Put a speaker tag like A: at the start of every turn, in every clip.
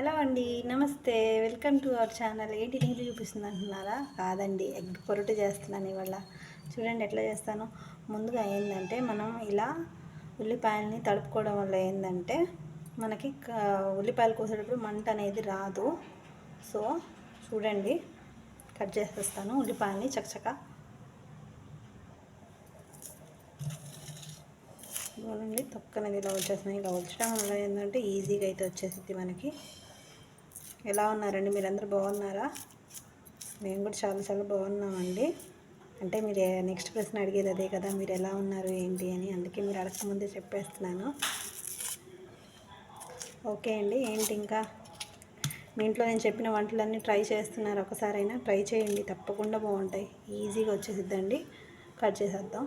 A: Hello అండి, నమస్తే. Welcome to our channel. ఏంటి నీళ్ళు చూపిస్తుంది అంటున్నారా? కాదండి, ఎగ్ పొరటు చేస్తున్నాను ఇవాళ. చూడండి ఎట్లా చేస్తాను. ముందుగా ఏంటంటే మనం ఇలా ఉల్లిపాయలని తడుపుకోవడం వల్ల ఏంటంటే మనకి ఉల్లిపాయలు కోసేటప్పుడు మంట అనేది రాదు. సో చూడండి, కట్ చేసేస్తాను ఉల్లిపాయలని చకచకా. చూడండి, తొక్కనేది ఇలా వచ్చేస్తున్నాయి. ఇలా వచ్చడం వల్ల ఏంటంటే ఈజీగా అయితే వచ్చేసింది మనకి. ఎలా ఉన్నారండి? మీరందరూ బాగున్నారా? మేము కూడా చాలా చాలా బాగున్నామండి. అంటే మీరు నెక్స్ట్ ప్రశ్న అడిగేది అదే కదా, మీరు ఎలా ఉన్నారు ఏంటి అని. అందుకే మీరు అడగకముందే చెప్పేస్తున్నాను. ఓకే అండి. ఏంటి ఇంకా మీ ఇంట్లో నేను చెప్పిన వంటలన్నీ ట్రై చేస్తున్నారు. ఒకసారైనా ట్రై చేయండి, తప్పకుండా బాగుంటాయి. ఈజీగా వచ్చేసిద్దండి. కట్ చేసేద్దాం.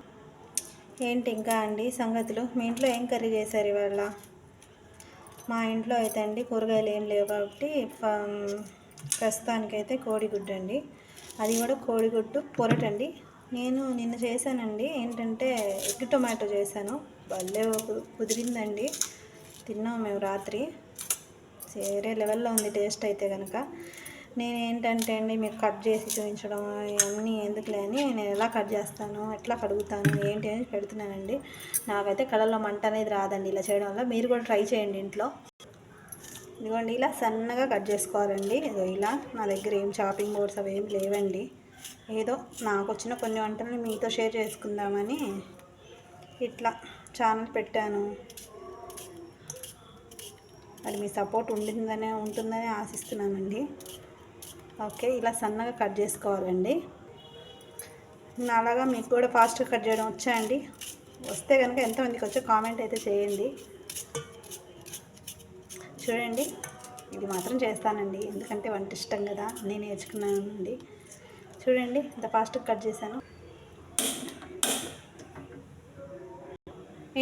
A: ఏంటి ఇంకా అండి సంగతులు? మీ ఇంట్లో ఏం కర్రీ చేశారు ఇవాళ? మా ఇంట్లో అయితే అండి కూరగాయలు ఏం లేవు కాబట్టి ప్రస్తుతానికైతే కోడిగుడ్డు అండి. అది కూడా కోడిగుడ్డు పొరటండి. నేను నిన్న చేశానండి. ఏంటంటే ఎగ్ టొమాటో చేశాను. భలే కుదిరిందండి. తిన్నాం మేము రాత్రి. వేరే లెవెల్లో ఉంది టేస్ట్ అయితే కనుక. నేను ఏంటంటే అండి మీకు కట్ చేసి చూపించడం ఇవన్నీ ఎందుకులే అని నేను ఎలా కట్ చేస్తాను, ఎట్లా కడుగుతాను ఏంటి అని పెడుతున్నానండి. నాకైతే కళ్ళల్లో మంట అనేది రాదండి ఇలా చేయడం వల్ల. మీరు కూడా ట్రై చేయండి ఇంట్లో. ఇదిగోండి, ఇలా సన్నగా కట్ చేసుకోవాలండి. ఇలా నా దగ్గర ఏం చాపింగ్ బోర్డ్స్ అవి ఏం లేవండి. ఏదో నాకు వచ్చిన కొన్ని వంటలు మీతో షేర్ చేసుకుందామని ఇట్లా ఛానల్ పెట్టాను. మరి మీ సపోర్ట్ ఉంటుందని ఆశిస్తున్నానండి. ఓకే, ఇలా సన్నగా కట్ చేసుకోవాలండి. అలాగా మీకు కూడా ఫాస్ట్గా కట్ చేయడం వచ్చా అండి? వస్తే కనుక ఎంతమందికి వచ్చో కామెంట్ అయితే చేయండి. చూడండి, ఇది మాత్రం చేస్తానండి, ఎందుకంటే వంట ఇష్టం కదా, నేను నేర్చుకున్నానండి. చూడండి ఇంత ఫాస్ట్గా కట్ చేశాను.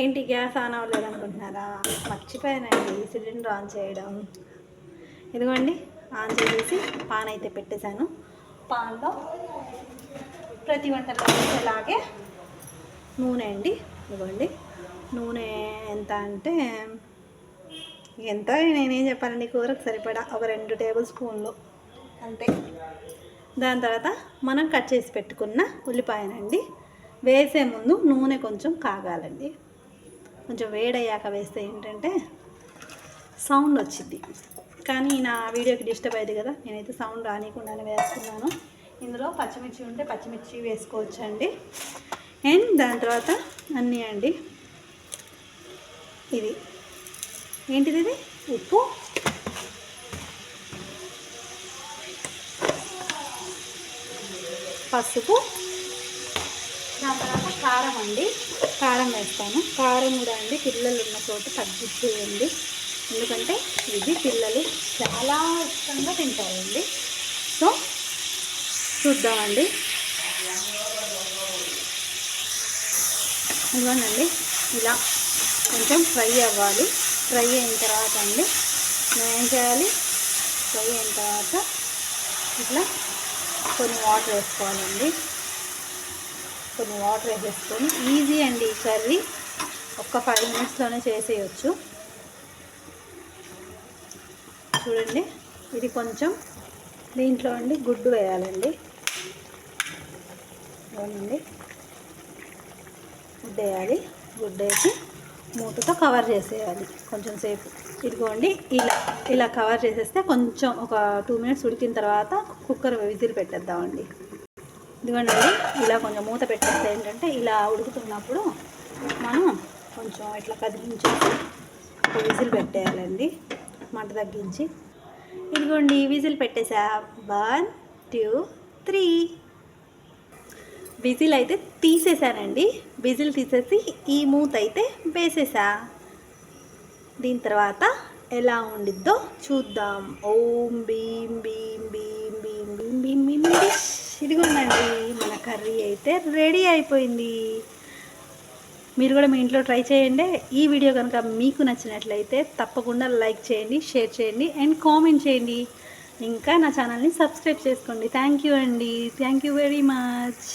A: ఏంటి గ్యాస్ ఆన్ అవ్వలేదు అనుకుంటున్నారా? మర్చిపోయానండి సిలిండర్ ఆన్ చేయడం. ఇదిగోండి, ఆన్ చేసేసి పాన్ అయితే పెట్టేశాను. పాన్లో ప్రతి వంటలో వేసేలాగే నూనె అండి. ఇదిగోండి, నూనె ఎంత అంటే ఎంత నేనేం చెప్పాలండి, కూరకు సరిపడా ఒక 2 టేబుల్ స్పూన్లు అంతే. దాని తర్వాత మనం కట్ చేసి పెట్టుకున్న ఉల్లిపాయనండి వేసే ముందు నూనె కొంచెం కాగాలండి. కొంచెం వేడయ్యాక వేస్తే ఏంటంటే సౌండ్ వచ్చింది. కానీ నా వీడియోకి డిస్టర్బ్ అయ్యింది కదా, నేనైతే సౌండ్ రానికుండానే వేస్తున్నాను. ఇందులో పచ్చిమిర్చి ఉంటే పచ్చిమిర్చి వేసుకోవచ్చండి. అండ్ దాని తర్వాత అన్నీ అండి, ఇది ఏంటిది, ఇది ఉప్పు, పసుపు, దాని తర్వాత కారం అండి. కారం వేస్తాను. కారం కూడా అండి పిల్లలు ఉన్న చోట తగ్గించేయండి, ఎందుకంటే ఇది పిల్లలు చాలా ఇష్టంగా తింటారండి. సో చూద్దామండి. ఇవ్వనండి, ఇలా కొంచెం ఫ్రై అవ్వాలి. ఫ్రై అయిన తర్వాత అండి మనం ఏం చేయాలి, ఫ్రై అయిన తర్వాత ఇట్లా కొన్ని వాటర్ వేసుకోవాలండి. కొన్ని వాటర్ వేసేసుకొని ఈజీ అండి ఈ కర్రీ, ఒక్క 5 మినిట్స్లోనే చేసేయచ్చు. చూడండి, ఇది కొంచెం దీంట్లో అండి గుడ్డు వేయాలండి. అవునండి, గుడ్డు వేయాలి. గుడ్డు వేసి మూతతో కవర్ చేసేయాలి కొంచెం సేపు. ఇదిగోండి, ఇలా కవర్ చేసేస్తే కొంచెం ఒక 2 మినిట్స్ ఉడికిన తర్వాత కుక్కర్ విజిల్ పెట్టేద్దామండి. ఇదిగోండి, ఇలా కొంచెం మూత పెట్టేస్తే ఏంటంటే ఇలా ఉడుకుతున్నప్పుడు మనం కొంచెం ఇట్లా కదిలించేసి ఒక విజిల్ పెట్టేయాలండి, మంట తగ్గించి. ఇదిగోండి, విజిల్ పెట్టేసా. 1 2 3 విజిల్ అయితే తీసేసానండి. విజిల్ తీసేసి ఈ మూత అయితే వేసేసా. దీని తర్వాత ఎలా ఉండిద్దో చూద్దాం. ఓం భీం భీం భీం భీం భీం భీం భీం భీం. ఇదిగోండి, మన కర్రీ అయితే రెడీ అయిపోయింది. మీరు కూడా మీ ఇంట్లో ట్రై చేయండి. ఈ వీడియో కనుక మీకు నచ్చినట్లయితే తప్పకుండా లైక్ చేయండి, షేర్ చేయండి అండ్ కామెంట్ చేయండి. ఇంకా నా ఛానల్ని సబ్స్క్రైబ్ చేసుకోండి. థ్యాంక్ యూ అండి, థ్యాంక్ యూ వెరీ మచ్.